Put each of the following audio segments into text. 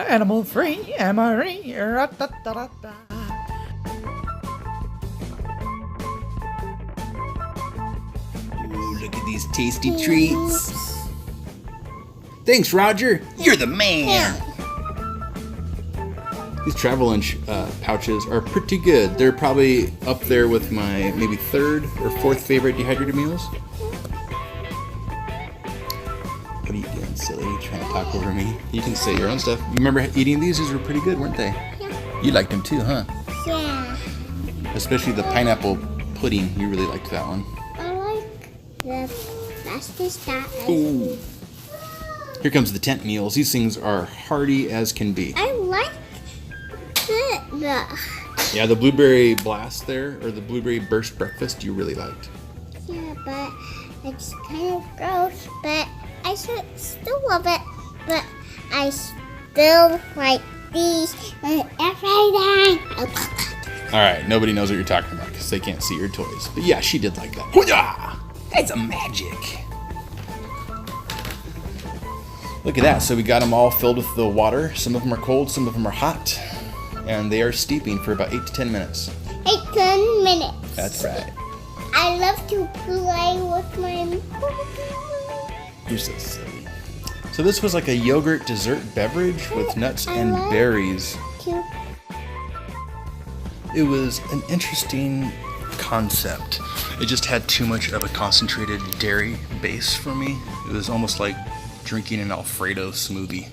Animal free, Amory. Ooh, look at these tasty treats. Thanks, Roger. You're the man. These travel lunch pouches are pretty good. They're probably up there with my maybe third or fourth favorite dehydrated meals. What are you doing, silly? You trying to talk over me? You can say your own stuff. You remember eating these? These were pretty good, weren't they? Yeah. You liked them too, huh? Yeah. Especially the pineapple pudding. You really liked that one. I like the fastest that Ooh. Here comes the tent meals. These things are hearty as can be. I like the Yeah, the blueberry blast there, or the blueberry burst breakfast, you really liked. yeah, but it's kind of gross, but I still love it. But I still like these everything. All right, nobody knows what you're talking about because they can't see your toys. But yeah, she did like that. Hoo-yah! That's a magic. Look at that. So we got them all filled with the water. Some of them are cold, some of them are hot. And they are steeping for about 8 to 10 minutes. 10 minutes. That's right. I love to play with my. You're so silly. So this was like a yogurt dessert beverage with nuts and berries. Cute. It was an interesting concept. It just had too much of a concentrated dairy base for me. It was almost like drinking an Alfredo smoothie.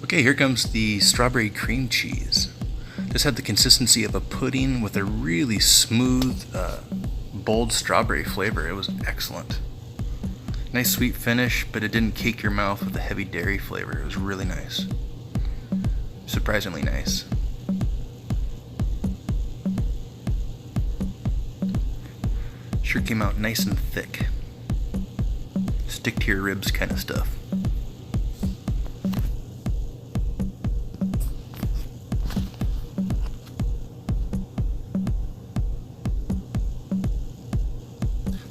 Okay, here comes the strawberry cream cheese. This had the consistency of a pudding with a really smooth, bold strawberry flavor. It was excellent. Nice sweet finish, but it didn't cake your mouth with a heavy dairy flavor. It was really nice. Surprisingly nice. Sure came out nice and thick. Stick to your ribs kind of stuff.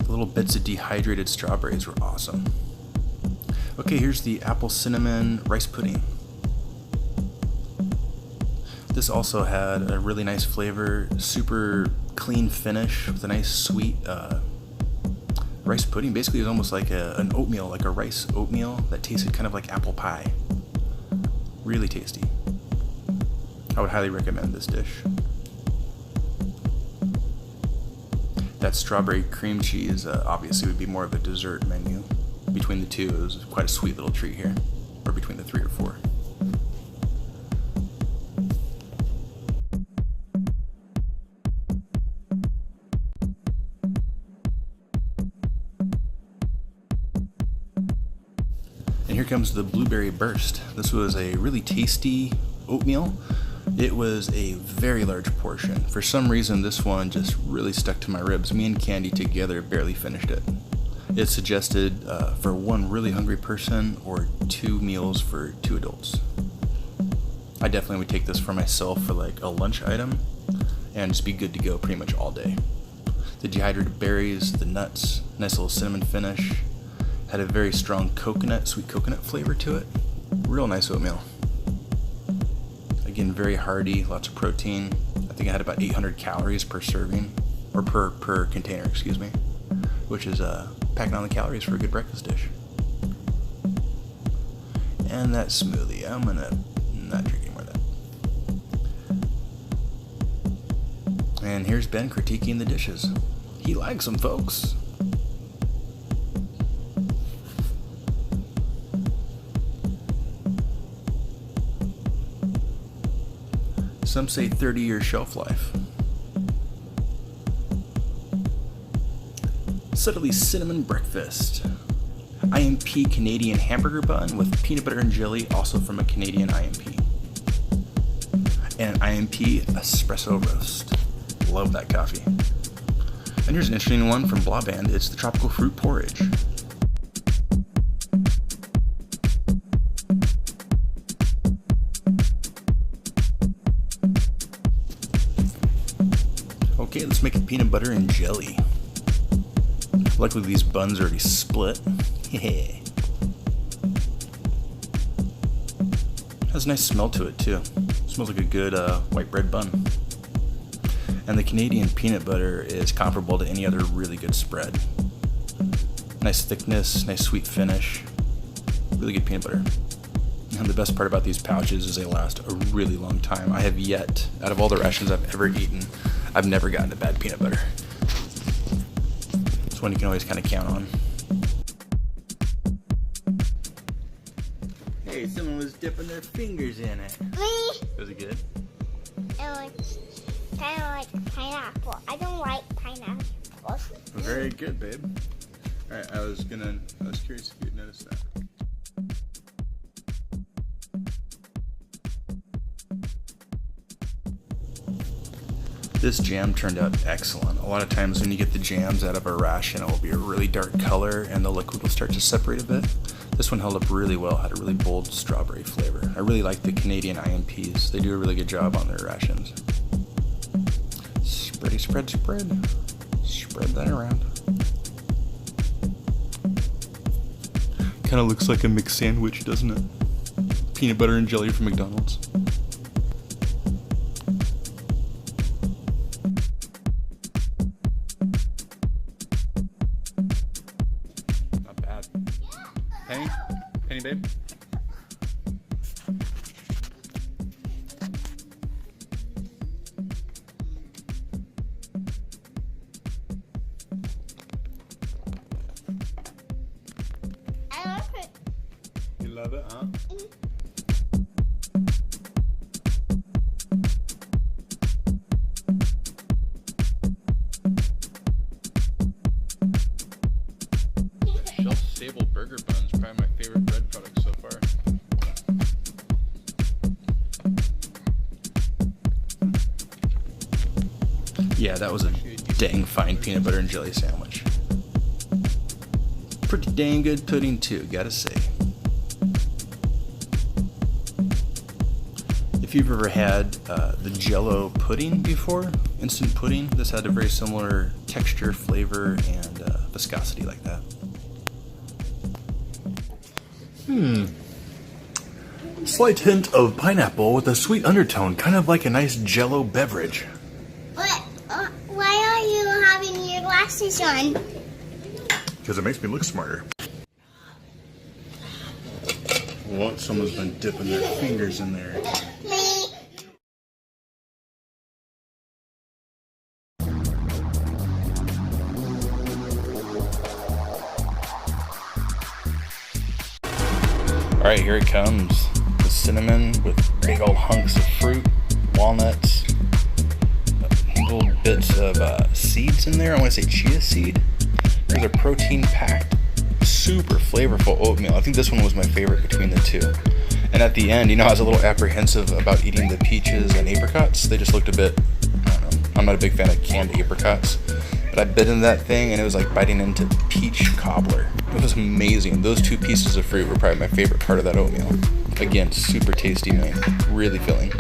The little bits of dehydrated strawberries were awesome. Okay, here's the apple cinnamon rice pudding. This also had a really nice flavor, super clean finish with a nice sweet rice pudding. Basically, it was almost like an oatmeal, like a rice oatmeal that tasted kind of like apple pie. Really tasty. I would highly recommend this dish. That strawberry cream cheese obviously would be more of a dessert menu. Between the two, it was quite a sweet little treat here, or between the 3 or 4. And here comes the blueberry burst. This was a really tasty oatmeal. It was a very large portion. For some reason, this one just really stuck to my ribs. Me and Candy together barely finished it. It suggested for one really hungry person or 2 meals for 2 adults. I definitely would take this for myself for like a lunch item and just be good to go pretty much all day. The dehydrated berries, the nuts, nice little cinnamon finish, had a very strong sweet coconut flavor to it. Real nice oatmeal. Again, very hearty, lots of protein. I think I had about 800 calories per serving, or per container, excuse me, which is packing on the calories for a good breakfast dish. And that smoothie, I'm not drinking more of that. And here's Ben critiquing the dishes. He likes them, folks. Some say 30-year shelf life. Subtly cinnamon breakfast. IMP Canadian hamburger bun with peanut butter and jelly, also from a Canadian IMP. And an IMP espresso roast. Love that coffee. And here's an interesting one from Blah Band. It's the tropical fruit porridge. Okay, let's make it peanut butter and jelly. Luckily these buns are already split. Yeah. Has a nice smell to it too. Smells like a good white bread bun. And the Canadian peanut butter is comparable to any other really good spread. Nice thickness, nice sweet finish. Really good peanut butter. And the best part about these pouches is they last a really long time. I have yet, out of all the rations I've ever eaten, I've never gotten a bad peanut butter. It's one you can always kind of count on. Hey, someone was dipping their fingers in it. Me? Was it good? It was kind of like pineapple. I don't like pineapples. Very good, babe. Alright, I was curious if you'd noticed that. This jam turned out excellent. A lot of times when you get the jams out of a ration, it will be a really dark color and the liquid will start to separate a bit. This one held up really well, had a really bold strawberry flavor. I really like the Canadian IMPs. They do a really good job on their rations. Spready spread spread. Spread that around. Kind of looks like a mixed sandwich, doesn't it? Peanut butter and jelly from McDonald's. Not bad. Penny? Penny, babe? I love it. You love it, huh? Shelf-stable burger buns, probably my favorite bread product so far. Yeah, that was a dang fine peanut butter and jelly sandwich. Pretty dang good pudding too, gotta say. If you've ever had the Jell-O pudding before, instant pudding, this had a very similar texture, flavor, and viscosity like that. Slight hint of pineapple with a sweet undertone, kind of like a nice Jell-O beverage. But why are you having your glasses on? Because it makes me look smarter. What? Someone's been dipping their fingers in there. Me. Alright, here it comes. The cinnamon with big old hunks of fruit, walnuts, little bits of seeds in there. I want to say chia seed. There's a protein-packed, super flavorful oatmeal. I think this one was my favorite between the two. And at the end, I was a little apprehensive about eating the peaches and apricots. They just looked a bit, I don't know, I'm not a big fan of canned apricots. But I bit into that thing and it was like biting into peach cobbler. It was amazing. Those two pieces of fruit were probably my favorite part of that oatmeal. Again, super tasty, man. Really filling.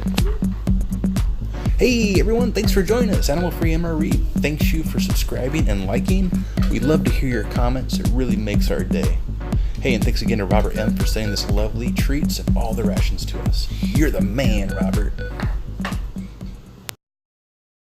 Hey everyone, thanks for joining us. Animal Free MRE. Thanks you for subscribing and liking. We'd love to hear your comments. It really makes our day. Hey, and thanks again to Robert M. for sending this lovely treats and all the rations to us. You're the man, Robert.